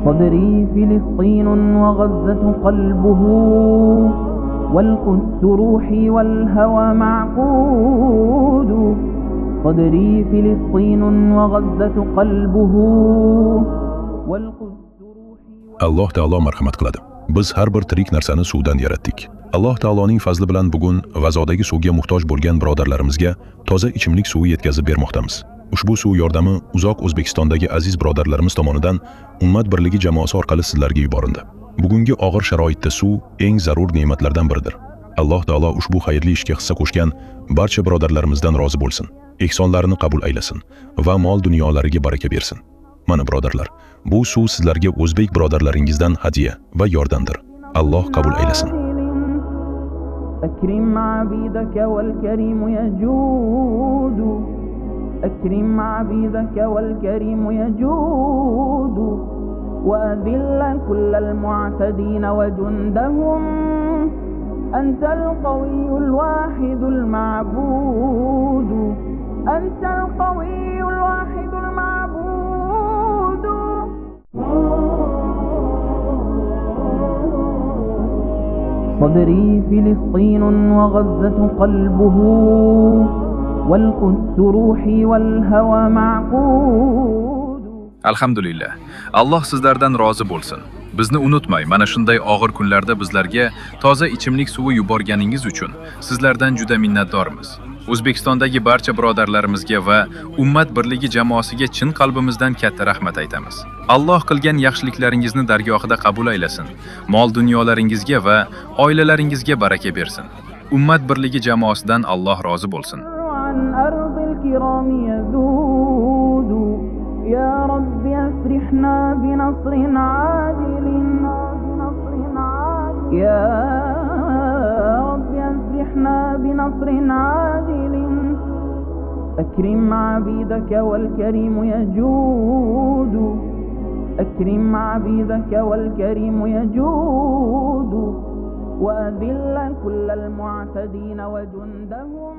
صدري فلسطين وغزة قلبه، والقدس روحي والهوى معقود. صدري فلسطين وغزة قلبه، والقدس روحي. Alloh taolo marhamat qiladi. Biz har bir tirik narsani suvdan yaratdik. Alloh taoloning fazli bilan bugun G'azodagi suvga muhtoj bo'lgan birodarlarimizga toza ichimlik suvi yetkazib bermoqdamiz. Ushbu suv yordami uzoq O'zbekistondagi aziz birodarlarimiz tomonidan Ummat birligi jamoasi orqali sizlarga yuborildi. Bugungi og'ir sharoitda suv eng zarur ne'matlardan biridir. Alloh taolo ushbu xayrli ishga hissa qo'shgan barcha birodarlarimizdan rozi bo'lsin. Ehsonlarini qabul aylasin va mol dunyolariga baraka bersin. Mana birodarlar, bu suv sizlarga o'zbek birodarlaringizdan hadiya va yordamdir. Alloh qabul aylasin. أكرم عبيدك والكريم يجود، أكرم عبيدك والكريم يجود، وأذل كل المعتدين وجندهم. أنت القوي الواحد المعبود، أنت القوي الواحد المعبود. صدري فلسطين وغزة قلبه، والقدس روحي والهوى معقود. Alhamdulillah. Alloh sizlardan rozi bo'lsin. Bizni unutmay, mana shunday og'ir kunlarda bizlarga toza ichimlik suvi yuborganingiz uchun sizlardan juda minnatdormiz. O'zbekistondagi barcha birodarlarimizga va Ummat birligi jamoasiga chin qalbimizdan katta rahmat aytamiz. Alloh qilgan yaxshiliklaringizni dargohida qabul aylasin. Mol dunyolaringizga va oilalaringizga baraka bersin. Ummat birligi jamoasidan Alloh rozi bo'lsin. يا رب أفرحنا بنصر عاجل، يا رب أفرحنا بنصر عاجل. أكرم عبيدك والكريم يجود، أكرم عبيدك والكريم يجود، وأذل كل المعتدين وجندهم.